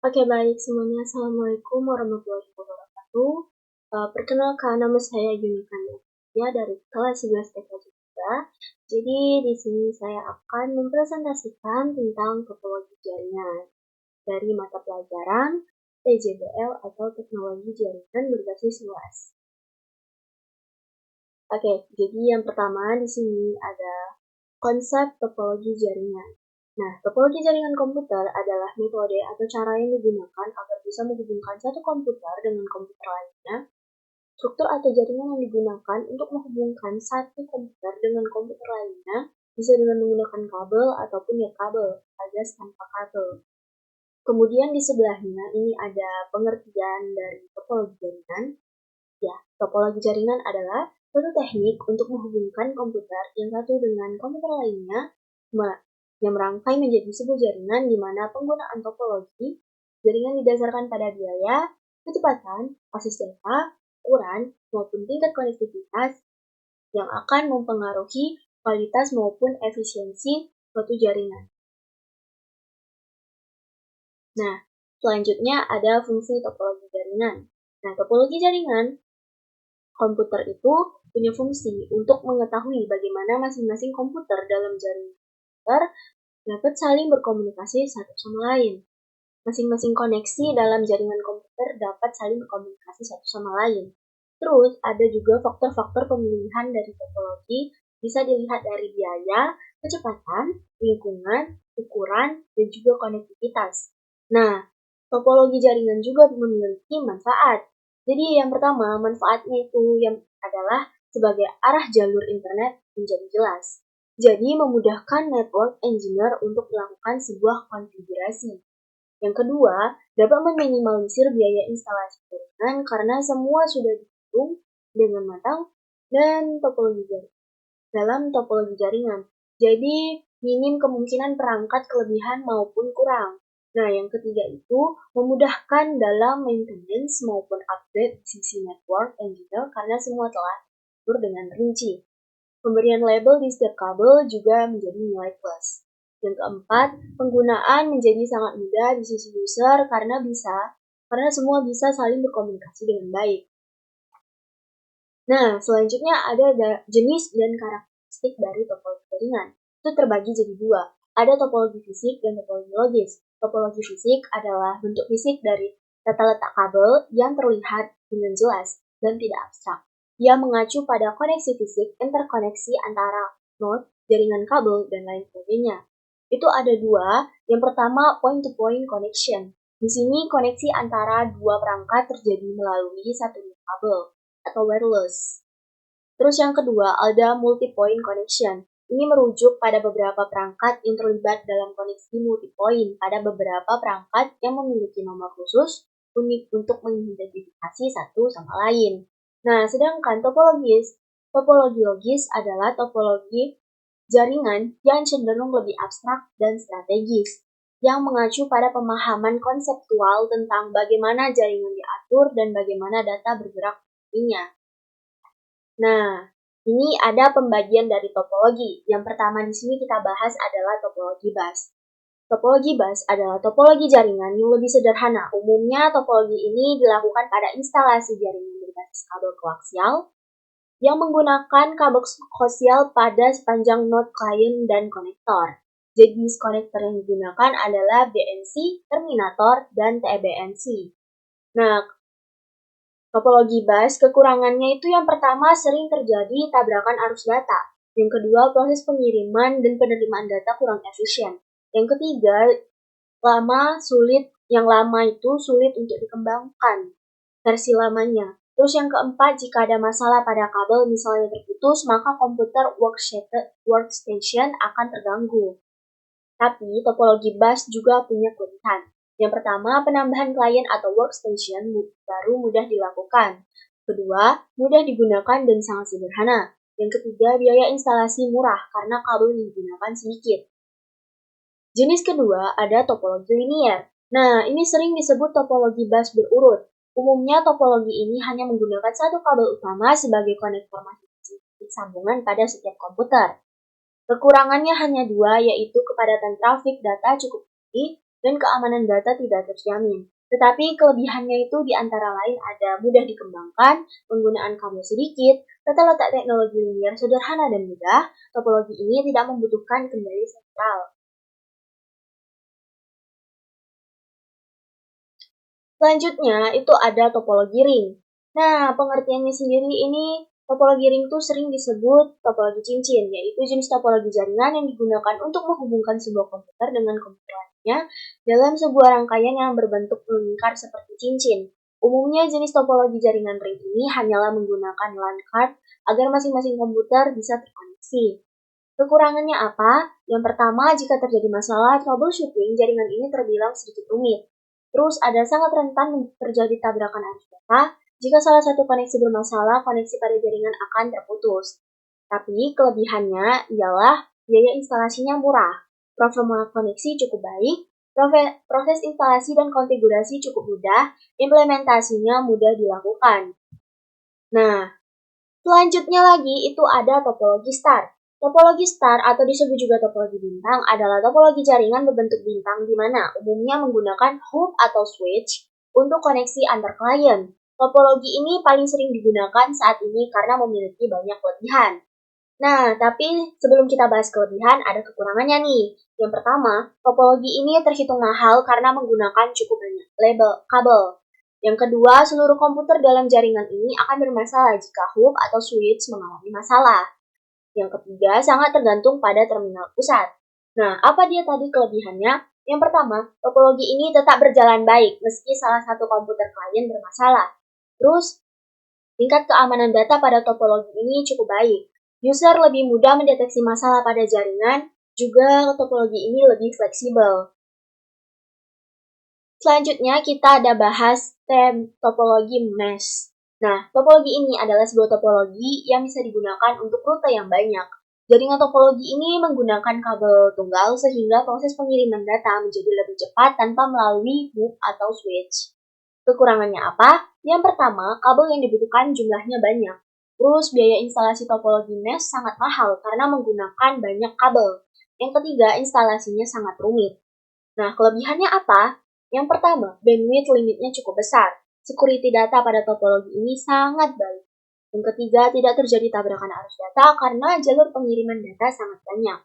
Oke, baik semuanya. Assalamualaikum warahmatullahi wabarakatuh. Perkenalkan, nama saya Yunikan ya dari kelas 11 TK juga. Jadi, di sini saya akan mempresentasikan tentang topologi jaringan dari mata pelajaran TJBL atau Teknologi Jaringan Berbasis Luas. Oke, jadi yang pertama di sini ada konsep topologi jaringan. Nah, topologi jaringan komputer adalah metode atau cara yang digunakan agar bisa menghubungkan satu komputer dengan komputer lainnya. Struktur atau jaringan yang digunakan untuk menghubungkan satu komputer dengan komputer lainnya bisa dengan menggunakan kabel ataupun nirkabel alias tanpa kabel. Kemudian di sebelahnya ini ada pengertian dari topologi jaringan. Ya, topologi jaringan adalah suatu teknik untuk menghubungkan komputer yang satu dengan komputer lainnya yang merangkai menjadi sebuah jaringan di mana penggunaan topologi jaringan didasarkan pada biaya, kecepatan, akses data, ukuran, maupun tingkat konektivitas yang akan mempengaruhi kualitas maupun efisiensi suatu jaringan. Nah, selanjutnya ada fungsi topologi jaringan. Nah, topologi jaringan komputer itu punya fungsi untuk mengetahui bagaimana masing-masing komputer dalam jaringan komputer dapat saling berkomunikasi satu sama lain. Masing-masing koneksi dalam jaringan komputer dapat saling berkomunikasi satu sama lain. Terus, ada juga faktor-faktor pemilihan dari topologi, bisa dilihat dari biaya, kecepatan, lingkungan, ukuran, dan juga konektivitas. Nah, topologi jaringan juga memiliki manfaat. Jadi yang pertama, manfaatnya itu yang adalah sebagai arah jalur internet menjadi jelas. Jadi memudahkan network engineer untuk melakukan sebuah konfigurasi. Yang kedua, dapat meminimalisir biaya instalasi jaringan karena semua sudah dihitung dengan matang dan dalam topologi jaringan. Jadi, minim kemungkinan perangkat kelebihan maupun kurang. Nah, yang ketiga itu memudahkan dalam maintenance maupun update sisi network engineer karena semua telah diatur dengan rinci. Pemberian label di setiap kabel juga menjadi nilai plus. Yang keempat, penggunaan menjadi sangat mudah di sisi user karena semua bisa saling berkomunikasi dengan baik. Nah, selanjutnya ada jenis dan karakteristik dari topologi jaringan. Itu terbagi jadi dua. Ada topologi fisik dan topologi logis. Topologi fisik adalah bentuk fisik dari tata letak kabel yang terlihat dengan jelas dan tidak abstrak. Ia mengacu pada koneksi fisik, interkoneksi antara node, jaringan kabel, dan lain sebagainya. Itu ada dua. Yang pertama, point-to-point connection. Di sini koneksi antara dua perangkat terjadi melalui satu kabel atau wireless. Terus yang kedua, ada multi-point connection. Ini merujuk pada beberapa perangkat yang terlibat dalam koneksi multi-point pada beberapa perangkat yang memiliki nomor khusus unik untuk mengidentifikasi satu sama lain. Nah, sedangkan topologi logis adalah topologi jaringan yang cenderung lebih abstrak dan strategis, yang mengacu pada pemahaman konseptual tentang bagaimana jaringan diatur dan bagaimana data bergerak darinya. Nah, ini ada pembagian dari topologi. Yang pertama di sini kita bahas adalah topologi bus. Topologi bus adalah topologi jaringan yang lebih sederhana. Umumnya topologi ini dilakukan pada instalasi jaringan berbasis kabel koaksial yang menggunakan kabel koaksial pada sepanjang node klien dan konektor. Jenis konektor yang digunakan adalah BNC, terminator, dan TBNC. Nah, topologi bus, kekurangannya itu yang pertama sering terjadi tabrakan arus data. Yang kedua, proses pengiriman dan penerimaan data kurang efisien. Yang ketiga, yang lama itu sulit untuk dikembangkan versi lamanya. Terus yang keempat, jika ada masalah pada kabel misalnya terputus, maka komputer workstation akan terganggu. Tapi topologi bus juga punya kelebihan. Yang pertama, penambahan klien atau workstation baru mudah dilakukan. Kedua, mudah digunakan dan sangat sederhana. Yang ketiga, biaya instalasi murah karena kabel yang digunakan sedikit. Jenis kedua ada topologi linear. Nah, ini sering disebut topologi bus berurut. Umumnya topologi ini hanya menggunakan satu kabel utama sebagai konektor masing-masing sambungan pada setiap komputer. Kekurangannya hanya dua, yaitu kepadatan trafik data cukup tinggi dan keamanan data tidak terjamin. Tetapi kelebihannya itu di antara lain ada mudah dikembangkan, penggunaan kabel sedikit, tata letak teknologi linear sederhana dan mudah, topologi ini tidak membutuhkan kendali sentral. Selanjutnya itu ada topologi ring. Nah, pengertiannya sendiri ini topologi ring itu sering disebut topologi cincin, yaitu jenis topologi jaringan yang digunakan untuk menghubungkan sebuah komputer dengan komputer lainnya dalam sebuah rangkaian yang berbentuk melingkar seperti cincin. Umumnya jenis topologi jaringan ring ini hanyalah menggunakan LAN card agar masing-masing komputer bisa terkoneksi. Kekurangannya apa? Yang pertama, jika terjadi masalah troubleshooting, jaringan ini terbilang sedikit rumit. Terus ada sangat rentan terjadi tabrakan arus data. Jika salah satu koneksi bermasalah, koneksi pada jaringan akan terputus. Tapi kelebihannya ialah biaya instalasinya murah, performa koneksi cukup baik, proses instalasi dan konfigurasi cukup mudah, implementasinya mudah dilakukan. Nah, selanjutnya lagi itu ada topologi star. Topologi star atau disebut juga topologi bintang adalah topologi jaringan berbentuk bintang di mana umumnya menggunakan hub atau switch untuk koneksi antar klien. Topologi ini paling sering digunakan saat ini karena memiliki banyak kelebihan. Nah, tapi sebelum kita bahas kelebihan, ada kekurangannya nih. Yang pertama, topologi ini terhitung mahal karena menggunakan cukup banyak kabel. Yang kedua, seluruh komputer dalam jaringan ini akan bermasalah jika hub atau switch mengalami masalah. Yang ketiga, sangat tergantung pada terminal pusat. Nah, apa dia tadi kelebihannya? Yang pertama, topologi ini tetap berjalan baik meski salah satu komputer klien bermasalah. Terus, tingkat keamanan data pada topologi ini cukup baik. User lebih mudah mendeteksi masalah pada jaringan, juga topologi ini lebih fleksibel. Selanjutnya kita ada bahas topologi mesh. Nah, topologi ini adalah sebuah topologi yang bisa digunakan untuk rute yang banyak. Jaringan topologi ini menggunakan kabel tunggal sehingga proses pengiriman data menjadi lebih cepat tanpa melalui hub atau switch. Kekurangannya apa? Yang pertama, kabel yang dibutuhkan jumlahnya banyak. Terus, biaya instalasi topologi mesh sangat mahal karena menggunakan banyak kabel. Yang ketiga, instalasinya sangat rumit. Nah, kelebihannya apa? Yang pertama, bandwidth limitnya cukup besar. Security data pada topologi ini sangat baik. Yang ketiga, tidak terjadi tabrakan arus data karena jalur pengiriman data sangat banyak.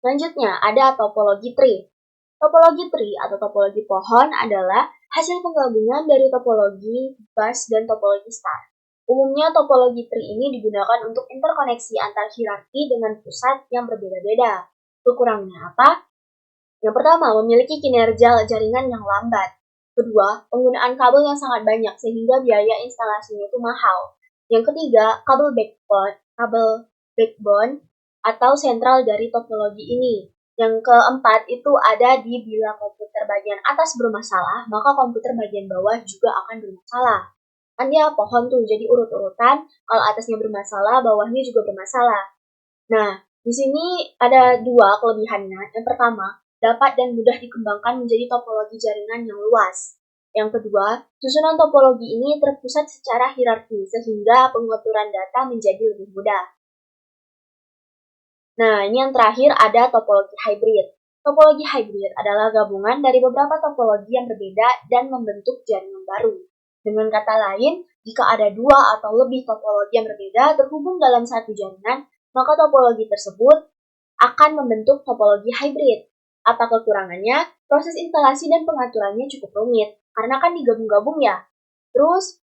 Selanjutnya, ada topologi tree. Topologi tree atau topologi pohon adalah hasil penggabungan dari topologi bus dan topologi star. Umumnya topologi tree ini digunakan untuk interkoneksi antar hierarki dengan pusat yang berbeda-beda. Kekurangannya apa? Yang pertama, memiliki kinerja jaringan yang lambat. Kedua, penggunaan kabel yang sangat banyak sehingga biaya instalasinya itu mahal. Yang ketiga, kabel backbone atau sentral dari topologi ini. Yang keempat itu ada di bila komputer bagian atas bermasalah, maka komputer bagian bawah juga akan bermasalah. Kan dia pohon tuh, jadi urut-urutan, kalau atasnya bermasalah, bawahnya juga bermasalah. Nah, di sini ada dua kelebihannya. Yang pertama, dapat dan mudah dikembangkan menjadi topologi jaringan yang luas. Yang kedua, susunan topologi ini terpusat secara hierarki sehingga pengaturan data menjadi lebih mudah. Nah, ini yang terakhir ada topologi hybrid. Topologi hybrid adalah gabungan dari beberapa topologi yang berbeda dan membentuk jaringan baru. Dengan kata lain, jika ada dua atau lebih topologi yang berbeda terhubung dalam satu jaringan, maka topologi tersebut akan membentuk topologi hybrid. Apa kekurangannya? Proses instalasi dan pengaturannya cukup rumit, karena kan digabung-gabung ya. Terus,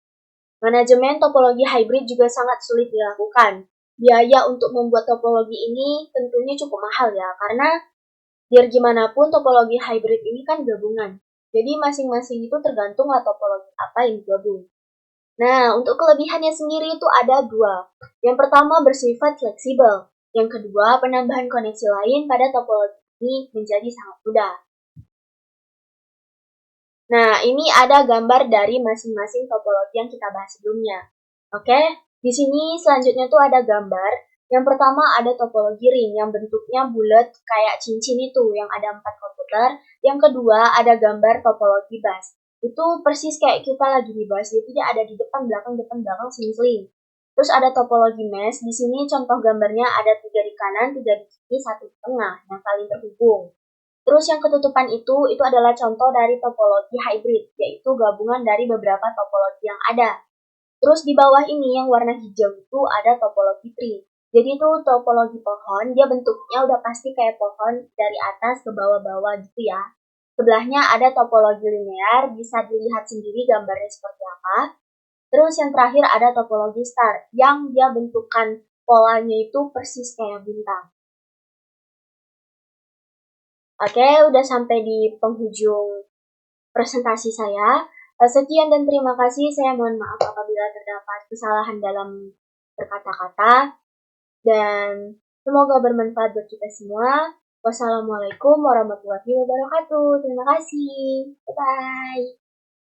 manajemen topologi hybrid juga sangat sulit dilakukan. Biaya untuk membuat topologi ini tentunya cukup mahal ya, karena biar gimana pun topologi hybrid ini kan gabungan. Jadi masing-masing itu tergantung lah topologi apa yang digabung. Nah, untuk kelebihannya sendiri itu ada dua. Yang pertama bersifat fleksibel. Yang kedua, penambahan koneksi lain pada topologi ini menjadi sangat mudah. Nah, ini ada gambar dari masing-masing topologi yang kita bahas sebelumnya. Oke, di sini selanjutnya tuh ada gambar. Yang pertama ada topologi ring yang bentuknya bulat kayak cincin itu yang ada 4 komputer. Yang kedua ada gambar topologi bus. Itu persis kayak kita lagi di bus, jadi dia ada di depan belakang seling-seling. Terus ada topologi mesh. Di sini contoh gambarnya ada 3 di kanan, 3 di kiri, 1 di tengah yang saling terhubung. Terus yang ketutupan itu adalah contoh dari topologi hybrid, yaitu gabungan dari beberapa topologi yang ada. Terus di bawah ini yang warna hijau itu ada topologi tree. Jadi itu topologi pohon, dia bentuknya udah pasti kayak pohon dari atas ke bawah-bawah gitu ya. Sebelahnya ada topologi linear, bisa dilihat sendiri gambarnya seperti apa. Terus yang terakhir ada topologi star, yang dia bentukan polanya itu persis kayak bintang. Oke, udah sampai di penghujung presentasi saya. Sekian dan terima kasih. Saya mohon maaf apabila terdapat kesalahan dalam berkata-kata. Dan semoga bermanfaat buat kita semua. Wassalamualaikum warahmatullahi wabarakatuh. Terima kasih. Bye-bye.